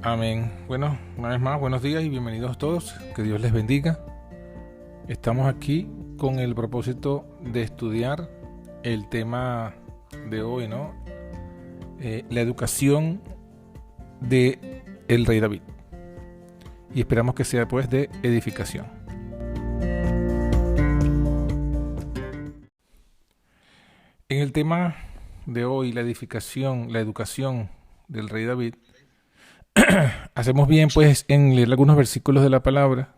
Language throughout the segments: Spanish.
Amén. Bueno, una vez más, buenos días y bienvenidos todos. Que Dios les bendiga. Estamos aquí con el propósito de estudiar el tema de hoy, ¿no? La educación de el rey David. Y esperamos que sea pues de edificación. En el tema de hoy, la edificación, la educación del rey David, hacemos bien pues en leer algunos versículos de la palabra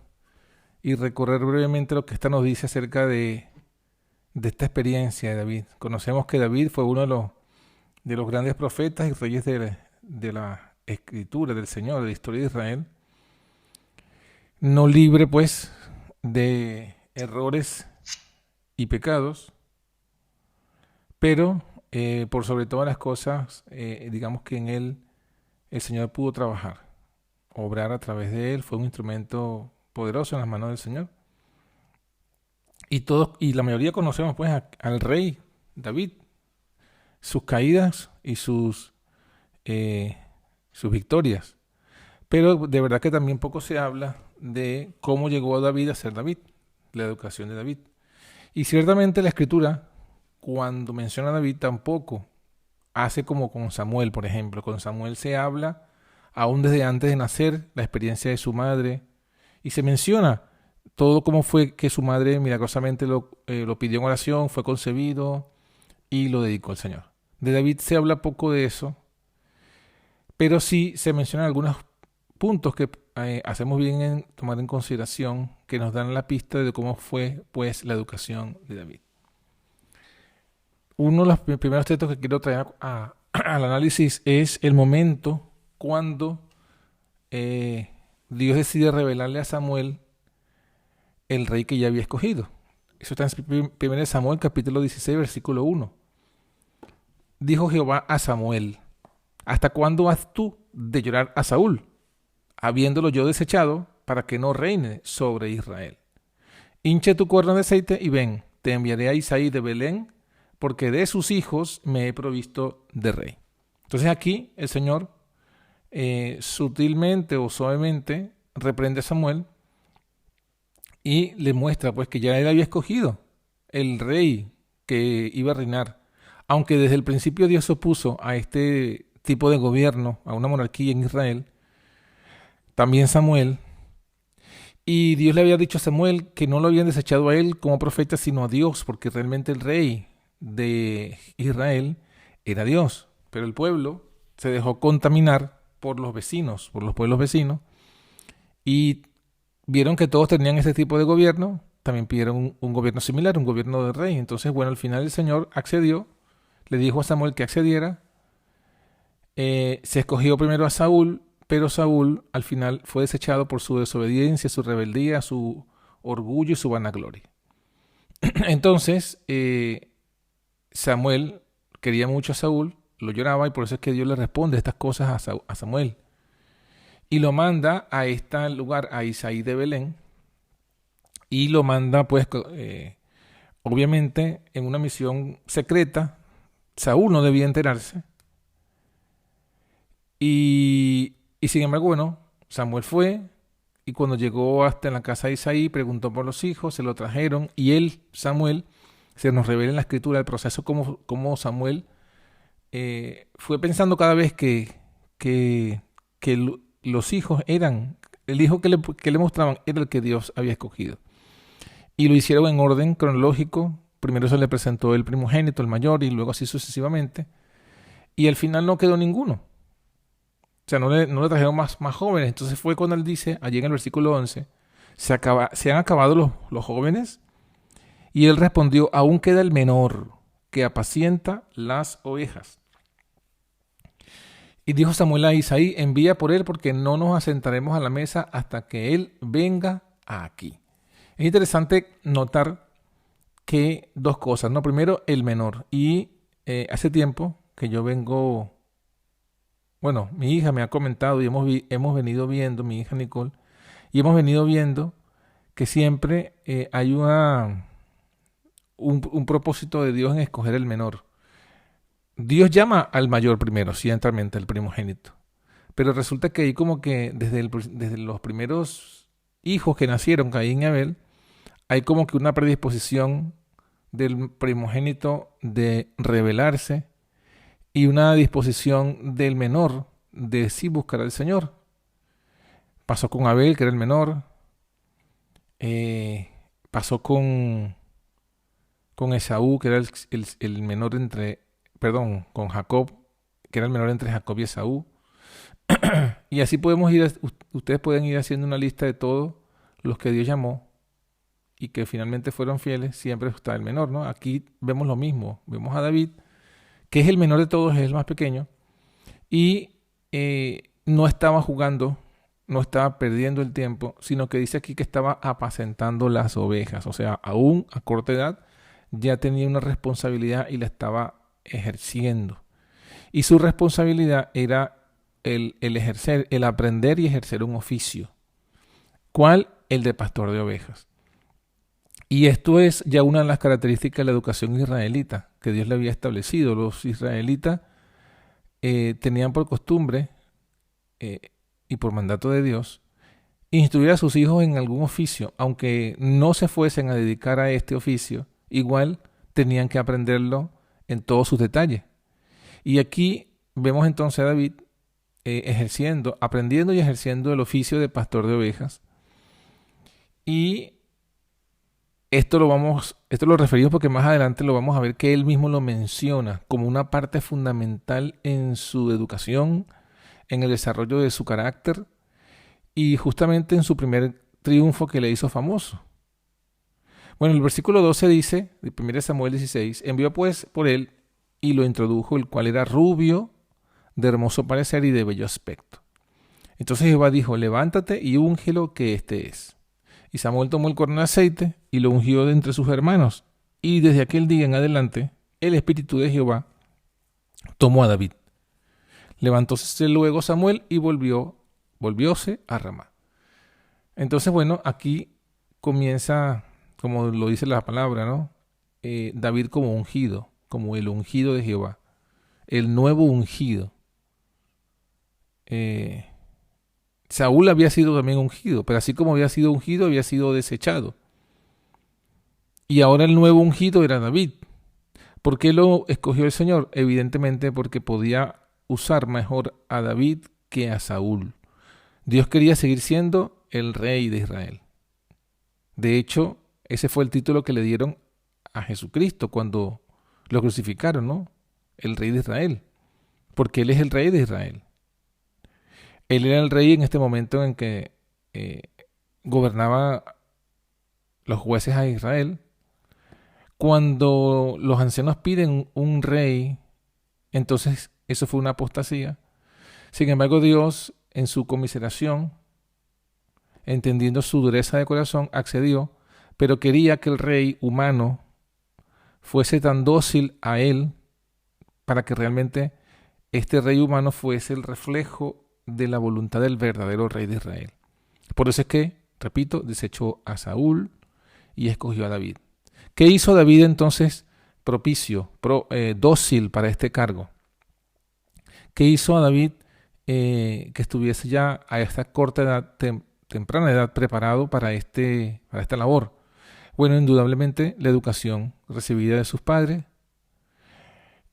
y recorrer brevemente lo que esta nos dice acerca de esta experiencia de David. Conocemos que David fue uno de los grandes profetas y reyes de la escritura del Señor, de la historia de Israel, no libre pues de errores y pecados, pero por sobre todas las cosas, digamos que en él el Señor pudo trabajar, obrar a través de él, fue un instrumento poderoso en las manos del Señor. Y la mayoría conocemos pues al rey David, sus caídas y sus victorias. Pero de verdad que también poco se habla de cómo llegó David a ser David, la educación de David. Y ciertamente la Escritura, cuando menciona a David, tampoco hace como con Samuel, por ejemplo. Con Samuel se habla, aún desde antes de nacer, la experiencia de su madre, y se menciona todo cómo fue que su madre milagrosamente lo pidió en oración, fue concebido y lo dedicó al Señor. De David se habla poco de eso, pero sí se mencionan algunos puntos que hacemos bien en tomar en consideración, que nos dan la pista de cómo fue pues la educación de David. Uno de los primeros textos que quiero traer al análisis es el momento cuando Dios decide revelarle a Samuel el rey que ya había escogido. Eso está en 1 Samuel capítulo 16, versículo 1. Dijo Jehová a Samuel: ¿hasta cuándo has tú de llorar a Saúl, habiéndolo yo desechado, para que no reine sobre Israel? Hinche tu cuerno de aceite y ven, te enviaré a Isaí de Belén, porque de sus hijos me he provisto de rey. Entonces aquí el Señor sutilmente o suavemente reprende a Samuel y le muestra pues que ya él había escogido el rey que iba a reinar. Aunque desde el principio Dios se opuso a este tipo de gobierno, a una monarquía en Israel, también Samuel, y Dios le había dicho a Samuel que no lo habían desechado a él como profeta, sino a Dios, porque realmente el rey de Israel era Dios. Pero el pueblo se dejó contaminar por los vecinos, por los pueblos vecinos, y vieron que todos tenían ese tipo de gobierno, también pidieron un gobierno similar, un gobierno de rey. Entonces, bueno, al final el Señor accedió, le dijo a Samuel que accediera. Se escogió primero a Saúl, pero Saúl al final fue desechado por su desobediencia, su rebeldía, su orgullo y su vanagloria. Entonces, Samuel quería mucho a Saúl, lo lloraba, y por eso es que Dios le responde estas cosas a Samuel. Y lo manda a este lugar, a Isaí de Belén, y lo manda pues obviamente en una misión secreta. Saúl no debía enterarse. Y sin embargo, bueno, Samuel fue, y cuando llegó hasta la casa de Isaí, preguntó por los hijos, se lo trajeron, y él, Samuel, se nos revela en la escritura el proceso como Samuel fue pensando cada vez que los hijos eran, el hijo que le mostraban era el que Dios había escogido. Y lo hicieron en orden cronológico. Primero se le presentó el primogénito, el mayor, y luego así sucesivamente. Y al final no quedó ninguno. O sea, no le trajeron más jóvenes. Entonces fue cuando él dice, allí en el versículo 11, se han acabado los jóvenes. Y él respondió: aún queda el menor, que apacienta las ovejas. Y dijo Samuel a Isaí: envía por él, porque no nos asentaremos a la mesa hasta que él venga aquí. Es interesante notar que dos cosas, ¿no? Primero, el menor. Y hace tiempo que yo vengo, bueno, mi hija me ha comentado y hemos venido viendo, mi hija Nicole, y hemos venido viendo que siempre hay un propósito de Dios en escoger el menor. Dios llama al mayor primero, ciertamente, el primogénito. Pero resulta que ahí como que desde los primeros hijos que nacieron, Caín y Abel, hay como que una predisposición del primogénito de rebelarse y una disposición del menor de sí buscar al Señor. Pasó con Abel, que era el menor, pasó con Esaú, que era el menor perdón, con Jacob, que era el menor entre Jacob y Esaú. Y así ustedes pueden ir haciendo una lista de todos los que Dios llamó y que finalmente fueron fieles. Siempre está el menor, ¿no? Aquí vemos lo mismo. Vemos a David, que es el menor de todos, es el más pequeño, y no estaba jugando, no estaba perdiendo el tiempo, sino que dice aquí que estaba apacentando las ovejas. O sea, aún a corta edad ya tenía una responsabilidad y la estaba ejerciendo. Y su responsabilidad era el ejercer, el aprender y ejercer un oficio. ¿Cuál? El de pastor de ovejas. Y esto es ya una de las características de la educación israelita que Dios le había establecido. Los israelitas tenían por costumbre y por mandato de Dios instruir a sus hijos en algún oficio, aunque no se fuesen a dedicar a este oficio, igual tenían que aprenderlo en todos sus detalles. Y aquí vemos entonces a David aprendiendo y ejerciendo el oficio de pastor de ovejas. Y esto lo referimos porque más adelante lo vamos a ver que él mismo lo menciona como una parte fundamental en su educación, en el desarrollo de su carácter y justamente en su primer triunfo que le hizo famoso. Bueno, el versículo 12 dice, de 1 Samuel 16, envió pues por él y lo introdujo, el cual era rubio, de hermoso parecer y de bello aspecto. Entonces Jehová dijo, levántate y úngelo, que este es. Y Samuel tomó el cuerno de aceite y lo ungió de entre sus hermanos. Y desde aquel día en adelante, el espíritu de Jehová tomó a David. Levantóse luego Samuel y volvióse a Ramá. Entonces, bueno, aquí comienza, como lo dice la palabra, ¿no? David como ungido, como el ungido de Jehová, el nuevo ungido. Saúl había sido también ungido, pero así como había sido ungido, había sido desechado. Y ahora el nuevo ungido era David. ¿Por qué lo escogió el Señor? Evidentemente porque podía usar mejor a David que a Saúl. Dios quería seguir siendo el rey de Israel. De hecho, ese fue el título que le dieron a Jesucristo cuando lo crucificaron, ¿no? El rey de Israel. Porque Él es el rey de Israel. Él era el rey en este momento en que gobernaba los jueces a Israel. Cuando los ancianos piden un rey, entonces eso fue una apostasía. Sin embargo, Dios, en su conmiseración, entendiendo su dureza de corazón, accedió, pero quería que el rey humano fuese tan dócil a él para que realmente este rey humano fuese el reflejo de la voluntad del verdadero rey de Israel. Por eso es que, repito, desechó a Saúl y escogió a David. ¿Qué hizo David entonces dócil para este cargo? ¿Qué hizo a David que estuviese ya a esta corta edad, temprana edad, preparado para esta labor? Bueno, indudablemente la educación recibida de sus padres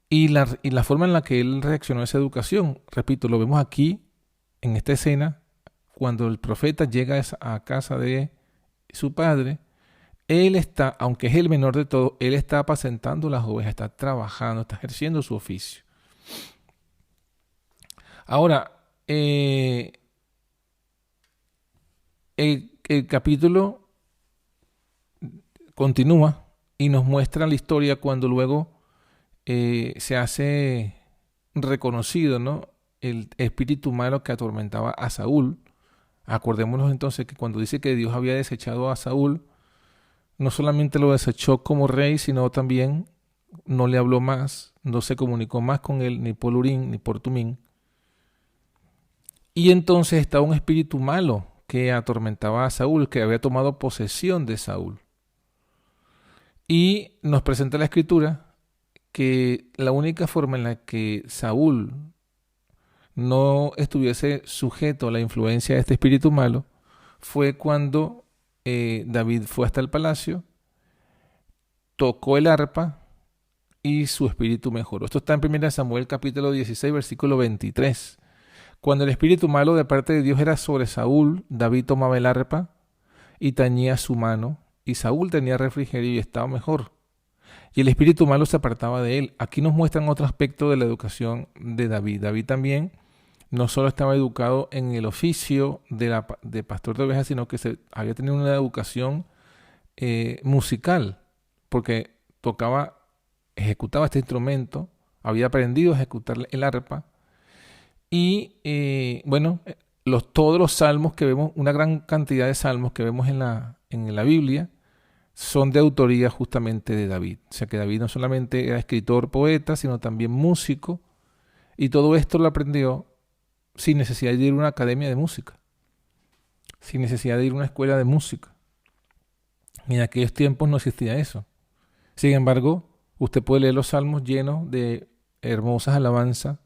y la forma en la que él reaccionó a esa educación. Repito, lo vemos aquí en esta escena, cuando el profeta llega a casa de su padre. Él está, aunque es el menor de todos, él está apacentando las ovejas, está trabajando, está ejerciendo su oficio. Ahora, el capítulo continúa y nos muestra la historia cuando luego se hace reconocido, ¿no?, el espíritu malo que atormentaba a Saúl. Acordémonos entonces que cuando dice que Dios había desechado a Saúl, no solamente lo desechó como rey, sino también no le habló más, no se comunicó más con él, ni por Urín ni por Tumín. Y entonces estaba un espíritu malo que atormentaba a Saúl, que había tomado posesión de Saúl. Y nos presenta la Escritura que la única forma en la que Saúl no estuviese sujeto a la influencia de este espíritu malo, fue cuando David fue hasta el palacio, tocó el arpa y su espíritu mejoró. Esto está en 1 Samuel capítulo 16, versículo 23. Cuando el espíritu malo de parte de Dios era sobre Saúl, David tomaba el arpa y tañía su mano, y Saúl tenía refrigerio y estaba mejor. Y el espíritu malo se apartaba de él. Aquí nos muestran otro aspecto de la educación de David. David también no solo estaba educado en el oficio de pastor de ovejas, sino que había tenido una educación musical, porque ejecutaba este instrumento, había aprendido a ejecutar el arpa, y todos los salmos que vemos, una gran cantidad de salmos que vemos en la Biblia, son de autoría justamente de David. O sea que David no solamente era escritor, poeta, sino también músico, y todo esto lo aprendió sin necesidad de ir a una academia de música, sin necesidad de ir a una escuela de música. Y en aquellos tiempos no existía eso. Sin embargo, usted puede leer los salmos llenos de hermosas alabanzas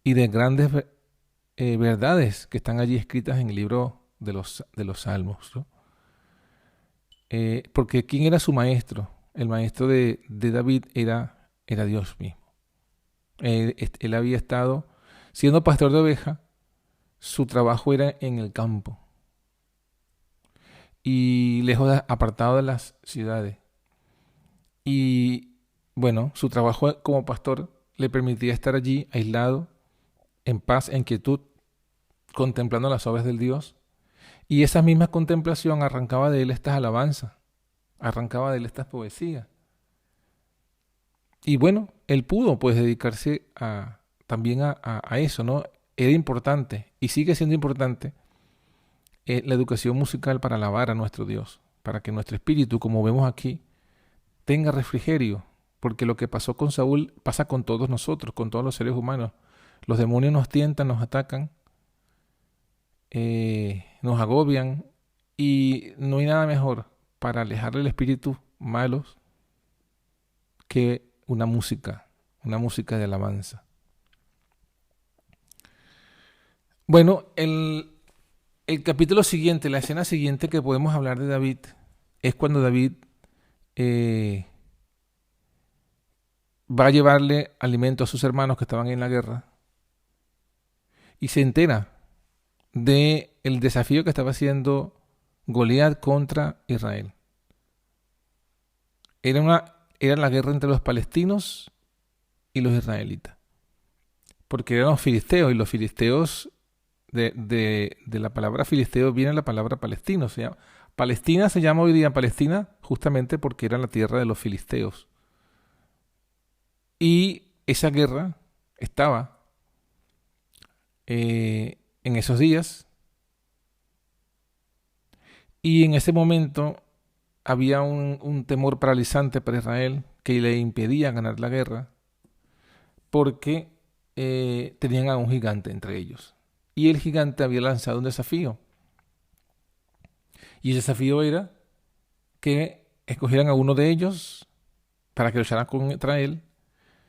y de grandes verdades que están allí escritas en el libro de los salmos, ¿no? Porque ¿quién era su maestro? El maestro de David era Dios mismo. Él había estado siendo pastor de oveja, su trabajo era en el campo y apartado de las ciudades. Y bueno, su trabajo como pastor le permitía estar allí aislado, en paz, en quietud, contemplando las obras del Dios. Y esa misma contemplación arrancaba de él estas alabanzas, arrancaba de él estas poesías. Y bueno, él pudo pues dedicarse también a eso, ¿no? Era importante y sigue siendo importante la educación musical para alabar a nuestro Dios, para que nuestro espíritu, como vemos aquí, tenga refrigerio, porque lo que pasó con Saúl pasa con todos nosotros, con todos los seres humanos. Los demonios nos tientan, nos atacan, nos agobian, y no hay nada mejor para alejarle el espíritu malos que una música de alabanza. Bueno, el capítulo siguiente, la escena siguiente que podemos hablar de David, es cuando David va a llevarle alimento a sus hermanos que estaban en la guerra y se entera de el desafío que estaba haciendo Goliat contra Israel. Era la guerra entre los palestinos y los israelitas, porque eran los filisteos, y los filisteos, de la palabra filisteo viene la palabra palestino. Palestina se llama hoy día Palestina justamente porque era la tierra de los filisteos. Y esa guerra estaba en esos días, y en ese momento había un temor paralizante para Israel que le impedía ganar la guerra, porque tenían a un gigante entre ellos. Y el gigante había lanzado un desafío. Y el desafío era que escogieran a uno de ellos para que lucharan contra él.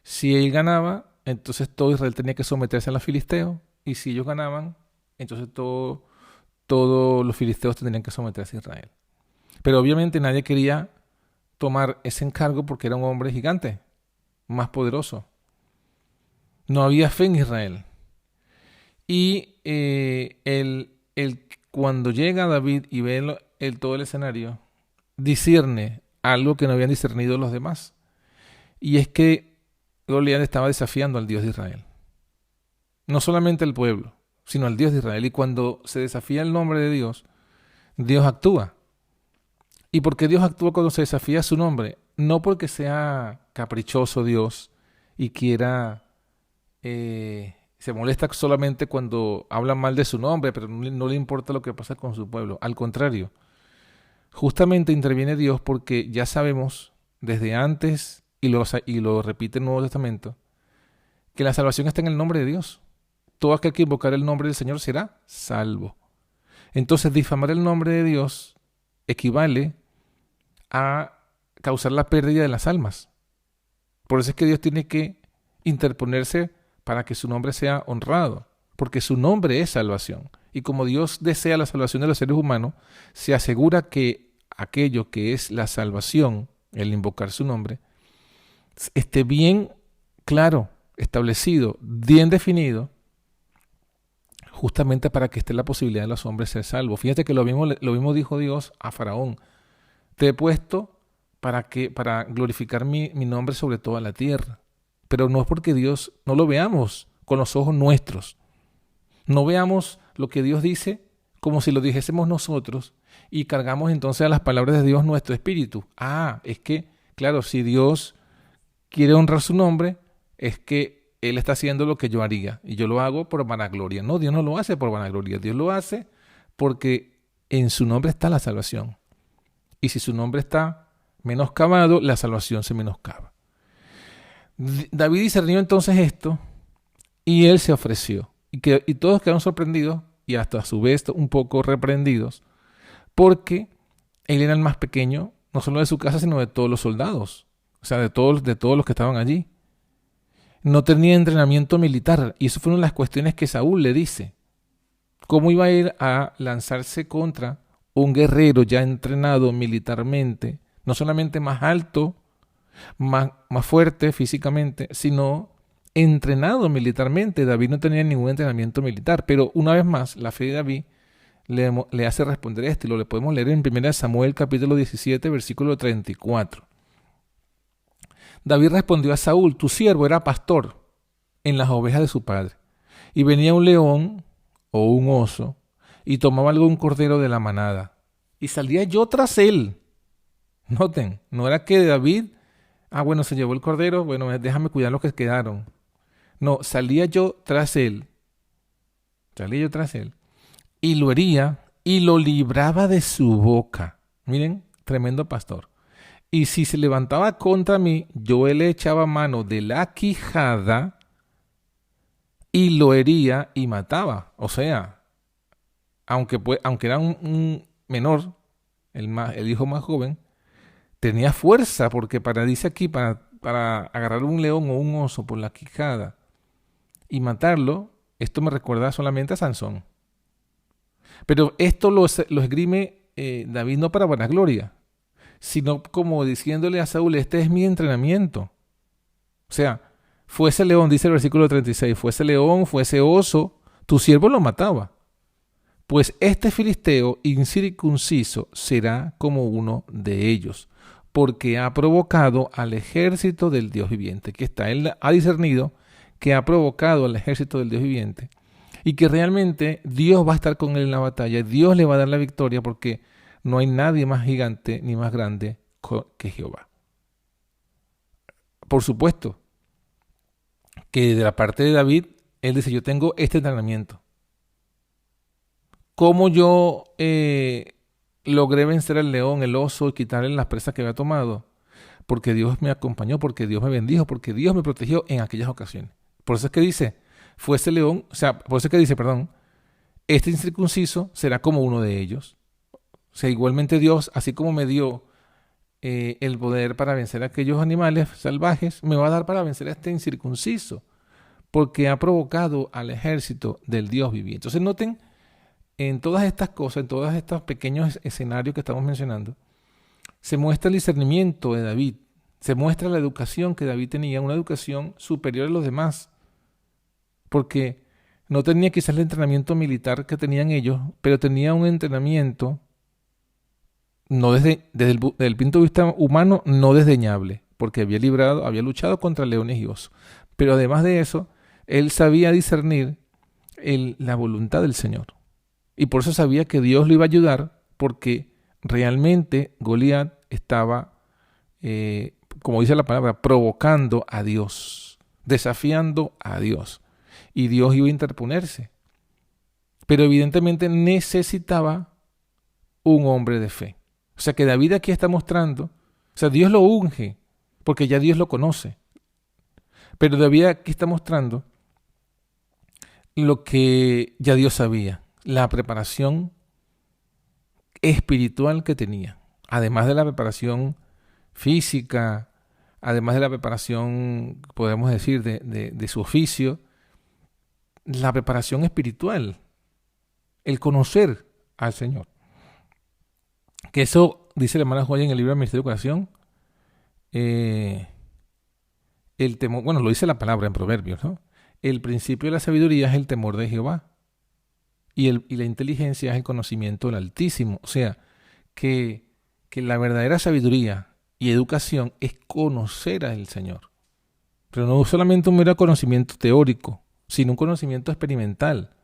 Si él ganaba, entonces todo Israel tenía que someterse a los filisteos. Y si ellos ganaban, entonces todos los filisteos tendrían que someterse a Israel. Pero obviamente nadie quería tomar ese encargo porque era un hombre gigante, más poderoso. No había fe en Israel. Y cuando llega David y ve todo el escenario, discierne algo que no habían discernido los demás. Y es que Goliat estaba desafiando al Dios de Israel. No solamente al pueblo, sino al Dios de Israel. Y cuando se desafía el nombre de Dios, Dios actúa. ¿Y por qué Dios actúa cuando se desafía su nombre? No porque sea caprichoso Dios y quiera... se molesta solamente cuando hablan mal de su nombre, pero no le importa lo que pasa con su pueblo. Al contrario, justamente interviene Dios porque ya sabemos desde antes, y lo repite el Nuevo Testamento, que la salvación está en el nombre de Dios. Todo aquel que invocar el nombre del Señor será salvo. Entonces, difamar el nombre de Dios equivale a causar la pérdida de las almas. Por eso es que Dios tiene que interponerse para que su nombre sea honrado, porque su nombre es salvación. Y como Dios desea la salvación de los seres humanos, se asegura que aquello que es la salvación, el invocar su nombre, esté bien claro, establecido, bien definido, justamente para que esté la posibilidad de los hombres ser salvos. Fíjate que lo mismo dijo Dios a Faraón: te he puesto para glorificar mi nombre sobre toda la tierra. Pero no es porque Dios no lo veamos con los ojos nuestros. No veamos lo que Dios dice como si lo dijésemos nosotros y cargamos entonces a las palabras de Dios nuestro espíritu. Es que, claro, si Dios quiere honrar su nombre, es que Él está haciendo lo que yo haría y yo lo hago por vanagloria. No, Dios no lo hace por vanagloria. Dios lo hace porque en su nombre está la salvación. Y si su nombre está menoscabado, la salvación se menoscaba. David discernió entonces esto y él se ofreció. Y todos quedaron sorprendidos y hasta a su vez un poco reprendidos, porque él era el más pequeño, no solo de su casa, sino de todos los soldados. O sea, de todos los que estaban allí. No tenía entrenamiento militar, y eso fue una de las cuestiones que Saúl le dice. ¿Cómo iba a ir a lanzarse contra un guerrero ya entrenado militarmente, no solamente más alto, más fuerte físicamente, sino entrenado militarmente? David no tenía ningún entrenamiento militar, pero una vez más, la fe de David le hace responder esto, y lo le podemos leer en 1 Samuel capítulo 17, versículo 34. David respondió a Saúl: tu siervo era pastor en las ovejas de su padre, y venía un león o un oso, y tomaba algún cordero de la manada, y salía yo tras él. Noten, no era que David, bueno, se llevó el cordero, bueno, déjame cuidar los que quedaron. No, salía yo tras él, y lo hería, y lo libraba de su boca. Miren, tremendo pastor. Y si se levantaba contra mí, yo le echaba mano de la quijada y lo hería y mataba. O sea, aunque era un menor, el hijo más joven, tenía fuerza, porque dice aquí, para agarrar un león o un oso por la quijada y matarlo, esto me recuerda solamente a Sansón. Pero esto lo esgrime David no para vanagloria, sino como diciéndole a Saúl: este es mi entrenamiento. O sea, fuese león, dice el versículo 36, fuese león, fuese oso, tu siervo lo mataba. Pues este filisteo incircunciso será como uno de ellos, porque ha provocado al ejército del Dios viviente. Que él ha discernido que ha provocado al ejército del Dios viviente, y que realmente Dios va a estar con él en la batalla, Dios le va a dar la victoria, porque no hay nadie más gigante ni más grande que Jehová. Por supuesto que de la parte de David, él dice: yo tengo este entrenamiento. ¿Cómo yo logré vencer al león, el oso, y quitarle las presas que había tomado? Porque Dios me acompañó, porque Dios me bendijo, porque Dios me protegió en aquellas ocasiones. Por eso es que dice, este incircunciso será como uno de ellos. O sea, igualmente Dios, así como me dio el poder para vencer a aquellos animales salvajes, me va a dar para vencer a este incircunciso, porque ha provocado al ejército del Dios viviente. Entonces noten, en todas estas cosas, en todos estos pequeños escenarios que estamos mencionando, se muestra el discernimiento de David, se muestra la educación que David tenía, una educación superior a los demás, porque no tenía quizás el entrenamiento militar que tenían ellos, pero tenía un entrenamiento, no desde el punto de vista humano, no desdeñable, porque había luchado contra leones y osos. Pero además de eso, él sabía discernir la voluntad del Señor. Y por eso sabía que Dios lo iba a ayudar, porque realmente Goliat estaba, como dice la palabra, provocando a Dios, desafiando a Dios. Y Dios iba a interponerse. Pero evidentemente necesitaba un hombre de fe. O sea que David aquí está mostrando, o sea, Dios lo unge, porque ya Dios lo conoce. Pero David aquí está mostrando lo que ya Dios sabía, la preparación espiritual que tenía, además de la preparación física, además de la preparación, podemos decir, de su oficio, la preparación espiritual, el conocer al Señor. Que eso, dice la hermana Joya en el libro del Ministerio de Educación, el temor, bueno, lo dice la palabra en Proverbios, ¿no? El principio de la sabiduría es el temor de Jehová y la inteligencia es el conocimiento del Altísimo. O sea, que la verdadera sabiduría y educación es conocer al Señor. Pero no solamente un mero conocimiento teórico, sino un conocimiento experimental,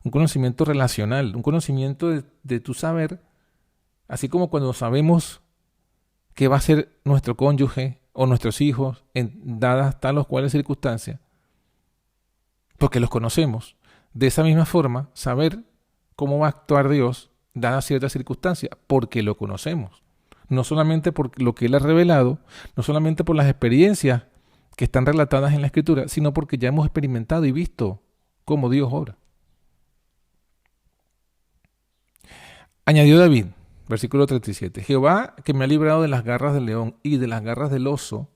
un conocimiento relacional, un conocimiento de tu saber, así como cuando sabemos que va a ser nuestro cónyuge o nuestros hijos en dadas tal o cuales circunstancias, porque los conocemos. De esa misma forma, saber cómo va a actuar Dios dadas ciertas circunstancias, porque lo conocemos. No solamente por lo que Él ha revelado, no solamente por las experiencias que están relatadas en la Escritura, sino porque ya hemos experimentado y visto cómo Dios obra. Añadió David, versículo 37, Jehová que me ha librado de las garras del león y de las garras del oso,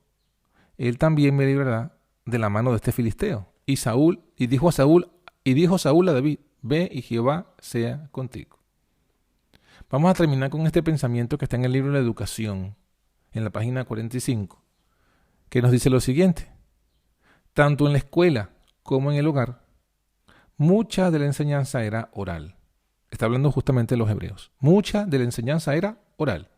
Él también me librará de la mano de este filisteo. Y dijo Saúl a David, ve y Jehová sea contigo. Vamos a terminar con este pensamiento que está en el libro de la Educación, en la página 45, que nos dice lo siguiente: tanto en la escuela como en el hogar, mucha de la enseñanza era oral. Está hablando justamente de los hebreos. Mucha de la enseñanza era oral.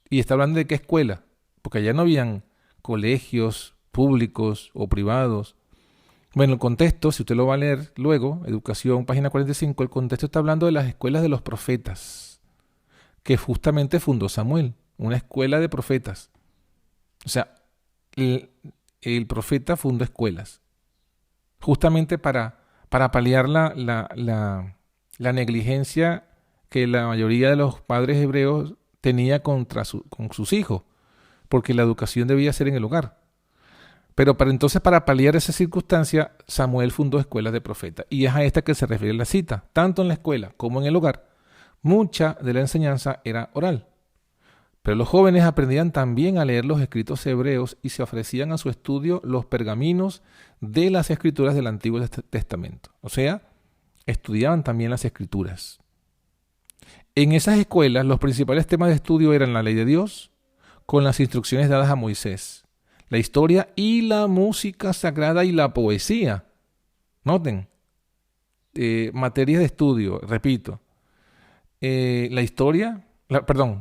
Y está hablando de qué escuela, porque allá no habían colegios públicos o privados. Bueno, el contexto, si usted lo va a leer luego, Educación, página 45, el contexto está hablando de las escuelas de los profetas, que justamente fundó Samuel, una escuela de profetas. O sea, el profeta fundó escuelas, justamente para paliar la negligencia que la mayoría de los padres hebreos tenía con sus hijos, porque la educación debía ser en el hogar. Pero para paliar esa circunstancia, Samuel fundó escuelas de profetas. Y es a esta que se refiere la cita. Tanto en la escuela como en el hogar, mucha de la enseñanza era oral. Pero los jóvenes aprendían también a leer los escritos hebreos y se ofrecían a su estudio los pergaminos de las escrituras del Antiguo Testamento. O sea, estudiaban también las escrituras. En esas escuelas, los principales temas de estudio eran la ley de Dios, con las instrucciones dadas a Moisés, la historia y la música sagrada y la poesía. Noten, materias de estudio, repito, la historia,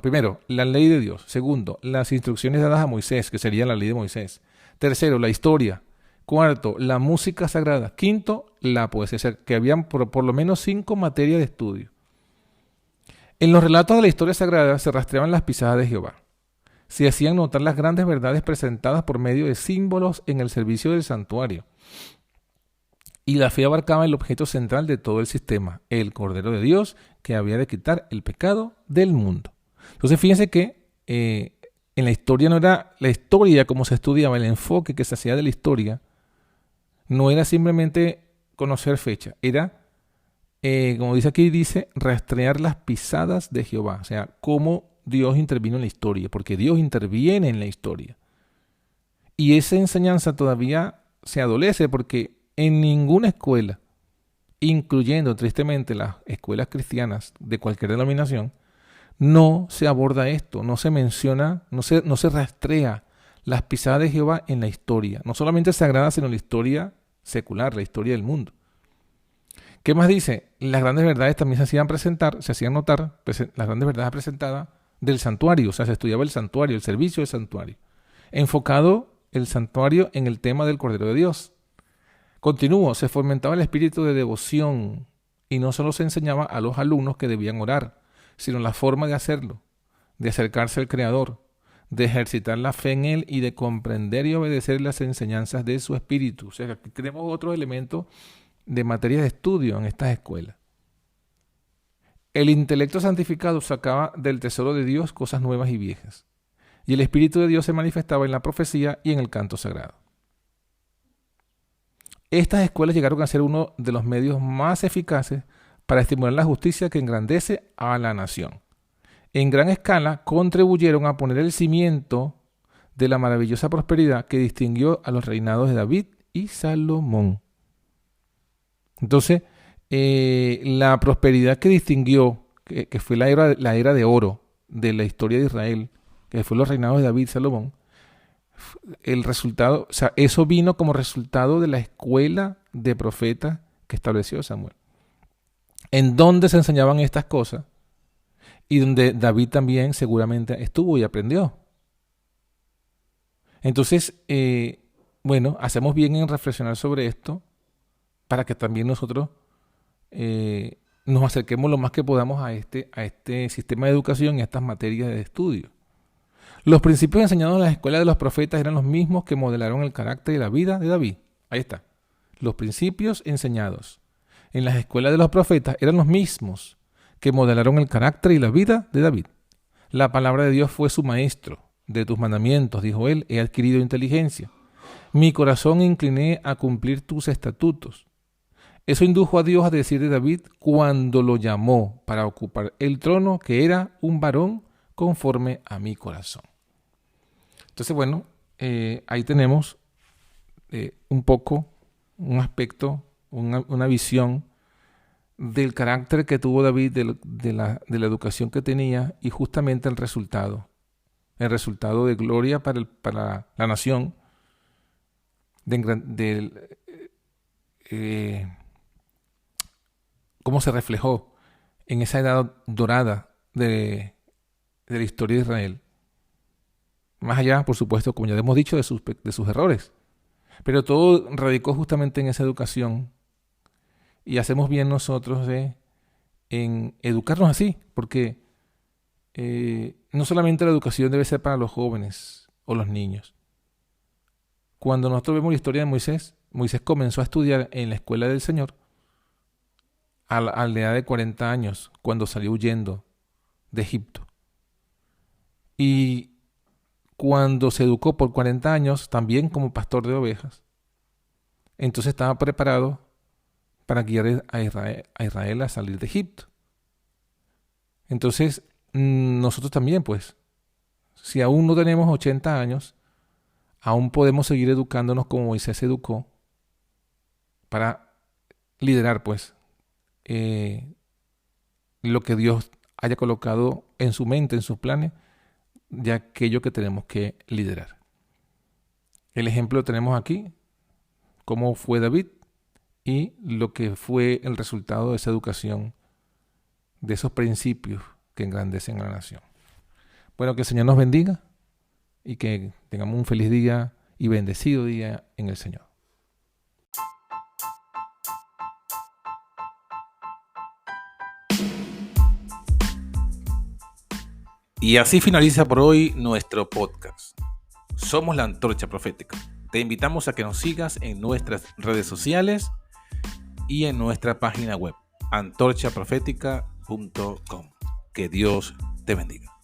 primero, la ley de Dios. Segundo, las instrucciones dadas a Moisés, que sería la ley de Moisés. Tercero, la historia. Cuarto, la música sagrada. Quinto, la poesía. O sea, que habían por lo menos 5 materias de estudio. En los relatos de la historia sagrada se rastreaban las pisadas de Jehová. Se hacían notar las grandes verdades presentadas por medio de símbolos en el servicio del santuario. Y la fe abarcaba el objeto central de todo el sistema, el Cordero de Dios, que había de quitar el pecado del mundo. Entonces fíjense que en la historia no era la historia como se estudiaba, el enfoque que se hacía de la historia, no era simplemente conocer fecha, era, como dice aquí, rastrear las pisadas de Jehová, o sea, cómo Dios intervino en la historia, porque Dios interviene en la historia. Y esa enseñanza todavía se adolece porque en ninguna escuela, incluyendo tristemente las escuelas cristianas de cualquier denominación, no se aborda esto, no se menciona, no se rastrea las pisadas de Jehová en la historia, no solamente sagrada, sino en la historia secular, la historia del mundo. ¿Qué más dice? Las grandes verdades también se hacían notar, las grandes verdades presentadas del santuario, o sea, se estudiaba el santuario, el servicio del santuario, enfocado el santuario en el tema del Cordero de Dios. Continúo, se fomentaba el espíritu de devoción y no solo se enseñaba a los alumnos que debían orar, sino la forma de hacerlo, de acercarse al Creador, de ejercitar la fe en Él y de comprender y obedecer las enseñanzas de su espíritu. O sea, aquí tenemos otros elementos de materia de estudio en estas escuelas. El intelecto santificado sacaba del tesoro de Dios cosas nuevas y viejas, y el Espíritu de Dios se manifestaba en la profecía y en el canto sagrado. Estas escuelas llegaron a ser uno de los medios más eficaces para estimular la justicia que engrandece a la nación. En gran escala contribuyeron a poner el cimiento de la maravillosa prosperidad que distinguió a los reinados de David y Salomón. Entonces, la prosperidad que distinguió, que fue la era de oro de la historia de Israel, que fue los reinados de David y Salomón, el resultado, o sea, eso vino como resultado de la escuela de profetas que estableció Samuel, en donde se enseñaban estas cosas y donde David también seguramente estuvo y aprendió. Entonces, bueno, hacemos bien en reflexionar sobre esto para que también nosotros nos acerquemos lo más que podamos a este sistema de educación y a estas materias de estudio. Los principios enseñados en las escuelas de los profetas eran los mismos que modelaron el carácter y la vida de David. Ahí está. Los principios enseñados en las escuelas de los profetas eran los mismos que modelaron el carácter y la vida de David. La palabra de Dios fue su maestro. De tus mandamientos, dijo él, he adquirido inteligencia. Mi corazón incliné a cumplir tus estatutos. Eso indujo a Dios a decir de David cuando lo llamó para ocupar el trono, que era un varón conforme a mi corazón. Entonces, bueno, ahí tenemos un poco, un aspecto, una visión del carácter que tuvo David, de la educación que tenía y justamente el resultado de gloria para la nación, cómo se reflejó en esa edad dorada de la historia de Israel. Más allá, por supuesto, como ya hemos dicho, de sus errores. Pero todo radicó justamente en esa educación. Y hacemos bien nosotros en educarnos así, porque no solamente la educación debe ser para los jóvenes o los niños. Cuando nosotros vemos la historia de Moisés, Moisés comenzó a estudiar en la escuela del Señor a la edad de 40 años, cuando salió huyendo de Egipto. Y cuando se educó por 40 años, también como pastor de ovejas, entonces estaba preparado para guiar a Israel a salir de Egipto. Entonces, nosotros también, pues, si aún no tenemos 80 años, aún podemos seguir educándonos como Moisés se educó para liderar, pues, lo que Dios haya colocado en su mente, en sus planes, de aquello que tenemos que liderar. El ejemplo lo tenemos aquí, cómo fue David y lo que fue el resultado de esa educación, de esos principios que engrandecen a la nación. Bueno, que el Señor nos bendiga y que tengamos un feliz día y bendecido día en el Señor. Y así finaliza por hoy nuestro podcast. Somos la Antorcha Profética. Te invitamos a que nos sigas en nuestras redes sociales y en nuestra página web, antorchaprofética.com. Que Dios te bendiga.